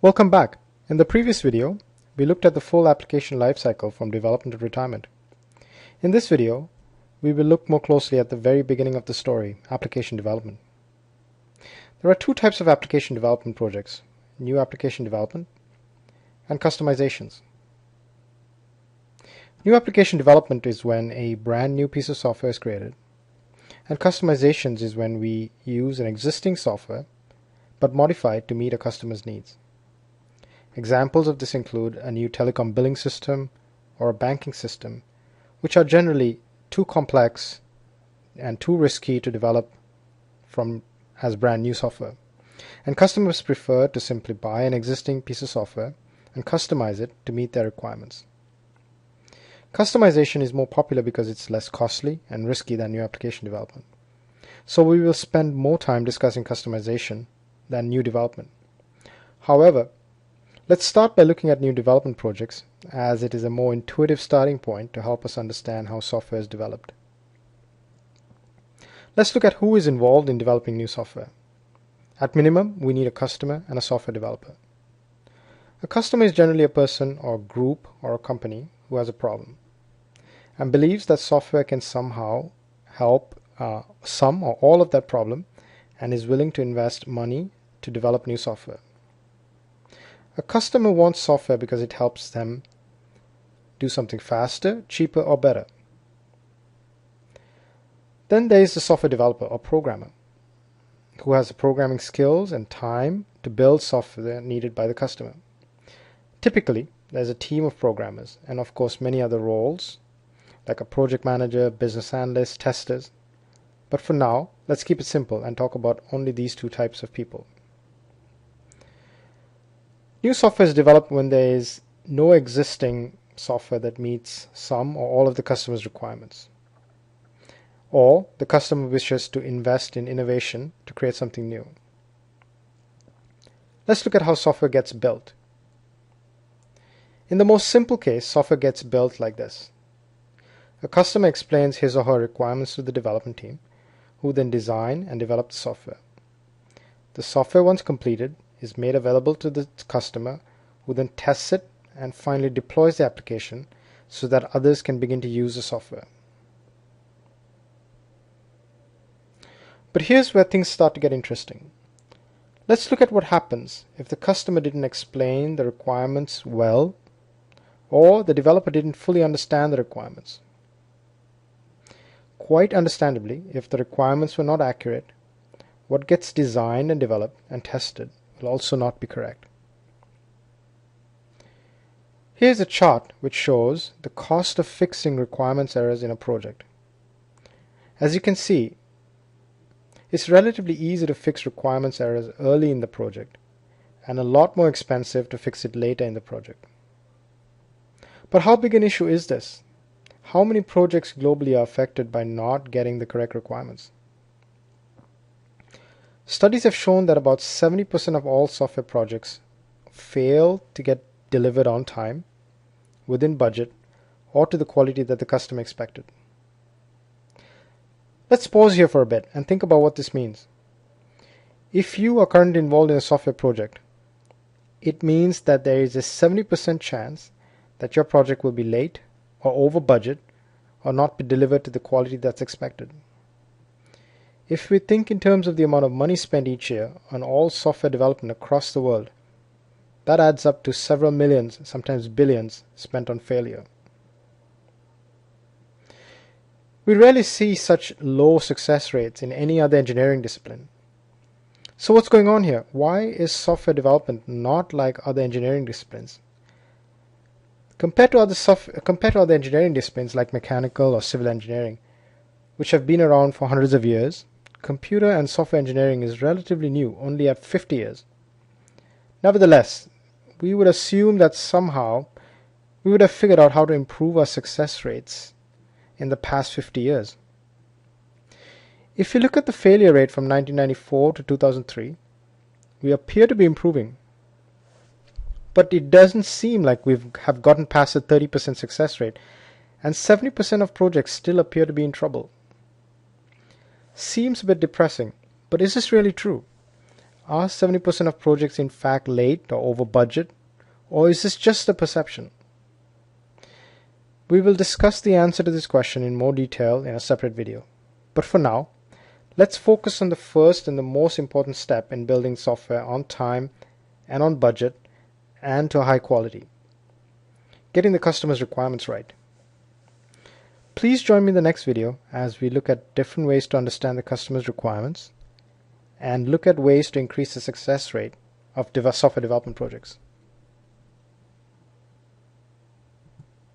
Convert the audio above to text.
Welcome back. In the previous video, we looked at the full application lifecycle from development to retirement. In this video, we will look more closely at the very beginning of the story, application development. There are two types of application development projects, new application development and customizations. New application development is when a brand new piece of software is created, and customizations is when we use an existing software but modify it to meet a customer's needs. Examples of this include a new telecom billing system or a banking system, which are generally too complex and too risky to develop as brand new software. And customers prefer to simply buy an existing piece of software and customize it to meet their requirements. Customization is more popular because it's less costly and risky than new application development. So we will spend more time discussing customization than new development. However, let's start by looking at new development projects, as it is a more intuitive starting point to help us understand how software is developed. Let's look at who is involved in developing new software. At minimum, we need a customer and a software developer. A customer is generally a person or group or a company who has a problem and believes that software can somehow help some or all of that problem and is willing to invest money to develop new software. A customer wants software because it helps them do something faster, cheaper, or better. Then there is the software developer or programmer who has the programming skills and time to build software needed by the customer. Typically, there's a team of programmers and of course many other roles like a project manager, business analyst, testers. But for now, let's keep it simple and talk about only these two types of people. New software is developed when there is no existing software that meets some or all of the customer's requirements, or the customer wishes to invest in innovation to create something new. Let's look at how software gets built. In the most simple case, software gets built like this. A customer explains his or her requirements to the development team, who then design and develop the software. The software, once completed, is made available to the customer, who then tests it and finally deploys the application so that others can begin to use the software. But here's where things start to get interesting. Let's look at what happens if the customer didn't explain the requirements well, or the developer didn't fully understand the requirements. Quite understandably, if the requirements were not accurate, what gets designed and developed and tested will also not be correct. Here's a chart which shows the cost of fixing requirements errors in a project. As you can see, it's relatively easy to fix requirements errors early in the project and a lot more expensive to fix it later in the project. But how big an issue is this? How many projects globally are affected by not getting the correct requirements? Studies have shown that about 70% of all software projects fail to get delivered on time, within budget, or to the quality that the customer expected. Let's pause here for a bit and think about what this means. If you are currently involved in a software project, it means that there is a 70% chance that your project will be late or over budget or not be delivered to the quality that's expected. If we think in terms of the amount of money spent each year on all software development across the world, that adds up to several millions, sometimes billions, spent on failure. We rarely see such low success rates in any other engineering discipline. So what's going on here? Why is software development not like other engineering disciplines? Compared to other engineering disciplines like mechanical or civil engineering, which have been around for hundreds of years, computer and software engineering is relatively new, only at 50 years. Nevertheless, we would assume that somehow we would have figured out how to improve our success rates in the past 50 years. If you look at the failure rate from 1994 to 2003, we appear to be improving. But it doesn't seem like we have gotten past the 30% success rate, and 70% of projects still appear to be in trouble. Seems a bit depressing, but is this really true? Are 70% of projects in fact late or over budget, or is this just a perception? We will discuss the answer to this question in more detail in a separate video. But for now, let's focus on the first and the most important step in building software on time and on budget and to a high quality: getting the customer's requirements right. Please join me in the next video as we look at different ways to understand the customer's requirements and look at ways to increase the success rate of software development projects.